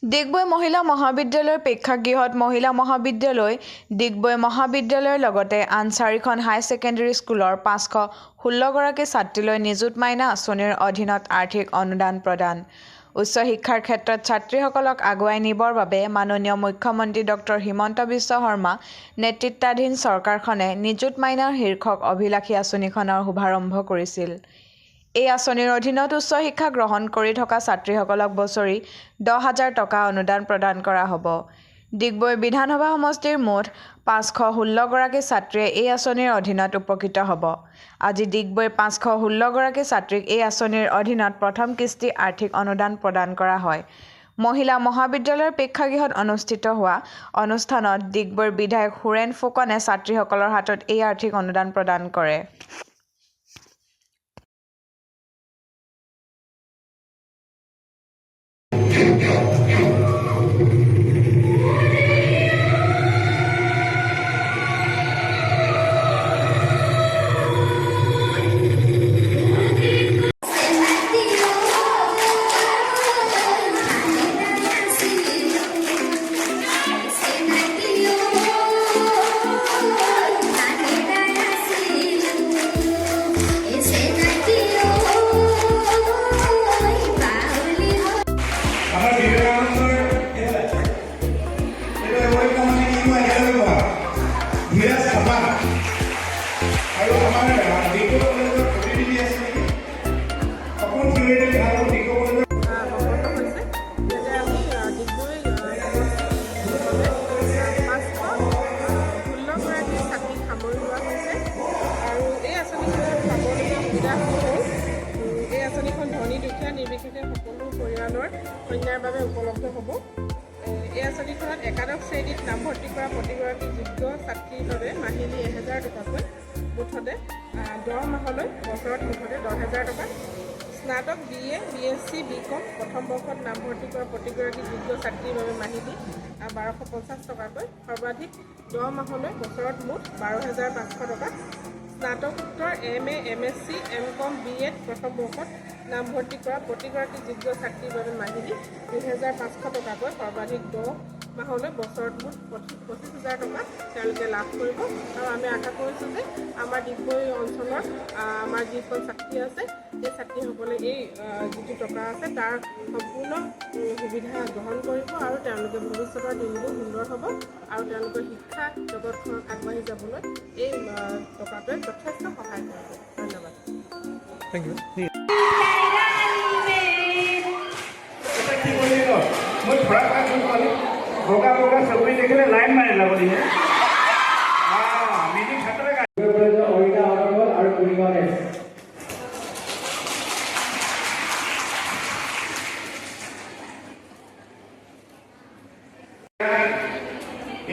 ডিগবৈ মহিলা মহাবিদ্যালয়ৰ প্ৰেক্ষাগৃহত মহিলা মহাবিদ্যালয়, ডিগবৈ মহাবিদ্যালয়ৰ লগতে আন 4খন হাই ছেকেণ্ডেৰী স্কুলৰ 516 গৰাকী ছাত্ৰীলৈ নিযুত মাইনা আঁচনিৰ অধীনত আৰ্থিক অনুদান প্ৰদান। উচ্চ শিক্ষাৰ ক্ষেত্ৰত ছাত্ৰীসকলক আগুৱাই নিবৰ বাবে মাননীয় মুখ্যমন্ত্ৰী ডক্টৰ হিমন্ত বিশ্ব শৰ্মা নেতৃত্বাধীন চৰকাৰখনে নিযুত মাইনাৰ শীৰ্ষক অভিলাষী আঁচনিখনৰ শুভাৰম্ভ কৰিছিল। এই আঁচনিৰ অধীনত উচ্চ শিক্ষা গ্ৰহণ কৰি থকা ছাত্ৰীসকলক বছৰি 10,000 টকা অনুদান প্ৰদান কৰা হ'ব। ডিগবৈ বিধানসভা সমষ্টিৰ মুঠ 516 গৰাকী ছাত্ৰীয়ে এই আঁচনিৰ অধীনত উপকৃত হ'ব। আজি ডিগবৈ 516 গৰাকী ছাত্ৰীক এই আঁচনিৰ অধীনত প্ৰথম কিস্তি আৰ্থিক অনুদান প্ৰদান কৰা হয়। মহিলা মহাবিদ্যালয়ৰ প্ৰেক্ষাগৃহত অনুষ্ঠিত হোৱা অনুষ্ঠানত ডিগবৈৰ বিধায়ক সুৰেন ফুকনে ছাত্ৰীসকলৰ হাতত এই আৰ্থিক অনুদান প্ৰদান কৰে। নিৰ্বিশেষে সকলো পৰিয়ালৰ কন্যাৰ বাবে উপলব্ধ হ'ব। এই আঁচনিখনত একাদশ শ্ৰেণীত নামভৰ্তি কৰা প্ৰতিগৰাকী যোগ্য ছাত্ৰীৰ বাবে মাহিলী 1,000 টকাকৈ, মুঠতে 10 মাহলৈ বছৰত মুঠতে 10,000 টকা। স্নাতক BA, BSc, BCom প্ৰথম বৰ্ষত নামভৰ্তি কৰা প্ৰতিগৰাকী যোগ্য ছাত্ৰীৰ বাবে মাহিলী 1,250 টকাকৈ, সৰ্বাধিক 10 মাহলৈ বছৰত মুঠ 12,500 টকা। স্নাতকোত্তৰ MA, MSc, MCom, B.Ed প্ৰথম বৰ্ষত নামভৰ্তি কৰা প্ৰতিগৰাকী যোগ্য ছাত্ৰীৰ বাবে মাহিলী 2,500 টকাকৈ, সৰ্বাধিক 10 মাহলৈ বছৰত মুঠ 25,000 টকা তেওঁলোকে লাভ কৰিব। আৰু আমি আশা কৰিছোঁ যে আমাৰ ডিগবৈ অঞ্চলৰ আমাৰ যিসকল ছাত্ৰী আছে সেই ছাত্ৰীসকলে এই যিটো টকা আছে তাৰ সম্পূৰ্ণ সুবিধা গ্ৰহণ কৰিব আৰু তেওঁলোকে ভৱিষ্যতৰ দিনবোৰ সুন্দৰ হ'ব আৰু তেওঁলোকৰ শিক্ষা জগতখনত আগবাঢ়ি যাবলৈ এই টকাটোৱে যথেষ্ট সহায় কৰিব। ধন্যবাদ। Thank you. लाइन मारे लगली है मीटिंग छात्र का ओइना अरबल और कुरिवाने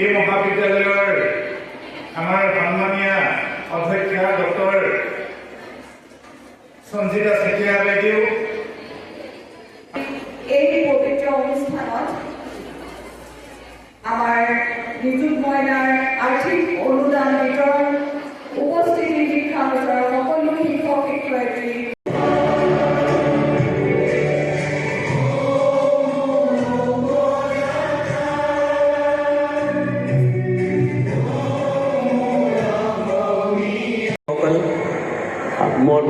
এই মহাবিদ্যালয়ৰ আমাৰ সন্মানীয় অধ্যক্ষা ডক্টৰ সঞ্জিতা চেতিয়া বাইদেউ এই পবিত্ৰ অনুষ্ঠানত আমাৰ নিযুত মইনাৰ আৰ্থিক অনুদান বিতৰণ উপস্থিতি শিক্ষা বিতৰণ সকলো শিক্ষক শিক্ষয়িত্ৰী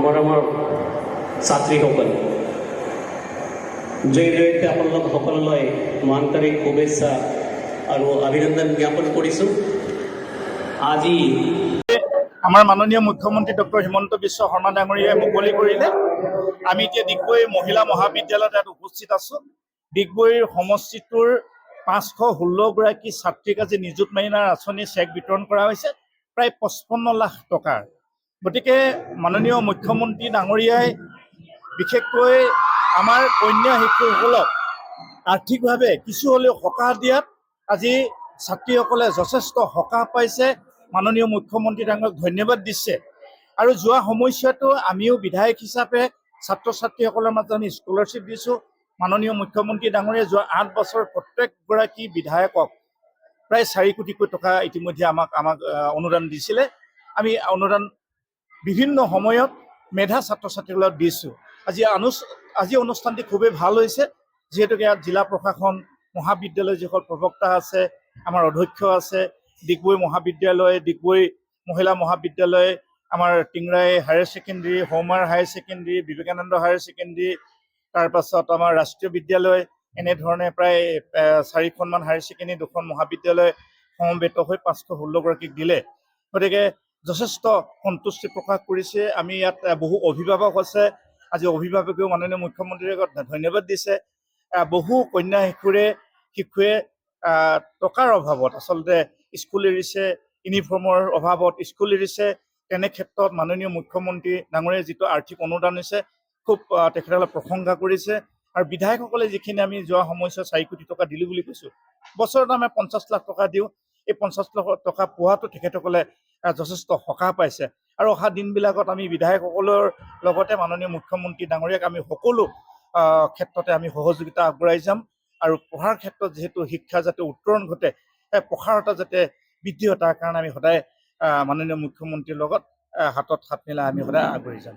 মৰমৰ ছাত্ৰীসকল, জয়তে আপোনালোক সকললৈ আন্তৰিক শুভেচ্ছা আৰু অভিনন্দন জ্ঞাপন কৰিছোঁ। আজি আমাৰ মাননীয় মুখ্যমন্ত্ৰী ডক্টৰ হিমন্ত বিশ্ব শৰ্মা ডাঙৰীয়াই মুকলি কৰিলে। আমি এতিয়া ডিগবৈ মহিলা মহাবিদ্যালয়ত ইয়াত উপস্থিত আছোঁ। ডিগবৈৰ সমষ্টিটোৰ 516 গৰাকী ছাত্ৰীক আজি নিযুত মাইনাৰ আঁচনি চেক বিতৰণ কৰা হৈছে প্ৰায় 55 লাখ টকাৰ। গতিকে মাননীয় মুখ্যমন্ত্ৰী ডাঙৰীয়াই বিশেষকৈ আমাৰ কন্যা শিশুসকলক আৰ্থিকভাৱে কিছু হ'লেও সকাহ দিয়াত আজি ছাত্ৰীসকলে যথেষ্ট সকাহ পাইছে। মাননীয় মুখ্যমন্ত্ৰী ডাঙৰীয়াক ধন্যবাদ দিছে। আৰু যোৱা সময়ছোৱাতো আমিও বিধায়ক হিচাপে ছাত্ৰ ছাত্ৰীসকলৰ মাজত আমি স্কলাৰশ্বিপ দিছোঁ। মাননীয় মুখ্যমন্ত্ৰী ডাঙৰীয়াই যোৱা 8 বছৰ প্ৰত্যেকগৰাকী বিধায়কক প্ৰায় 4 কোটিকৈ টকা ইতিমধ্যে আমাক অনুদান দিছিলে। আমি অনুদান বিভিন্ন সময়ত মেধা ছাত্ৰ ছাত্ৰীসকলক দিছোঁ। আজি অনুষ্ঠানটি খুবেই ভাল হৈছে, যিহেতুকে ইয়াত জিলা প্ৰশাসন, মহাবিদ্যালয় যিসকল প্ৰবক্তা আছে, আমাৰ অধ্যক্ষ আছে, ডিগবৈ মহাবিদ্যালয়, ডিগবৈ মহিলা মহাবিদ্যালয়, আমাৰ টিংৰাই হায়াৰ ছেকেণ্ডেৰী, হৌমাৰ higher secondary, Vivekananda higher secondary, তাৰপাছত আমাৰ ৰাষ্ট্ৰীয় বিদ্যালয়, এনেধৰণে প্ৰায় 4খনমান হায়াৰ ছেকেণ্ডেৰী, 2খন মহাবিদ্যালয় সমবেত হৈ 516গৰাকীক দিলে। গতিকে যথেষ্ট সন্তুষ্টি প্ৰকাশ কৰিছে। আমি ইয়াত বহু অভিভাৱক আছে, আজি অভিভাৱকেও মাননীয় মুখ্যমন্ত্ৰীক ধন্যবাদ দিছে। বহু কন্যা শিশুৱে টকাৰ অভাৱত আচলতে স্কুল এৰিছে, ইউনিফৰ্মৰ অভাৱত স্কুল এৰিছে। তেনে ক্ষেত্ৰত মাননীয় মুখ্যমন্ত্ৰী ডাঙৰীয়াই যিটো আৰ্থিক অনুদান দিছে, খুব তেখেতসকলে প্ৰশংসা কৰিছে। আৰু বিধায়কসকলে যিখিনি আমি যোৱা সময়ছোৱাত 4 কোটি টকা দিলোঁ বুলি কৈছোঁ, বছৰত আমি 50 লাখ টকা দিওঁ। এই 50 লাখ টকা পোৱাটো তেখেতসকলে যথেষ্ট সকাহ পাইছে। আৰু অহা দিনবিলাকত আমি বিধায়কসকলৰ লগতে মাননীয় মুখ্যমন্ত্ৰী ডাঙৰীয়াক আমি সকলো ক্ষেত্ৰতে আমি সহযোগিতা আগবঢ়াই যাম। আৰু পঢ়াৰ ক্ষেত্ৰত যিহেতু শিক্ষা যাতে উত্তৰণ ঘটে, প্ৰসাৰতা যাতে বৃদ্ধি হয়, তাৰ কাৰণে আমি সদায় মাননীয় মুখ্যমন্ত্ৰীৰ লগত হাতত হাত মিলাই আমি সদায় আগবাঢ়ি যাম।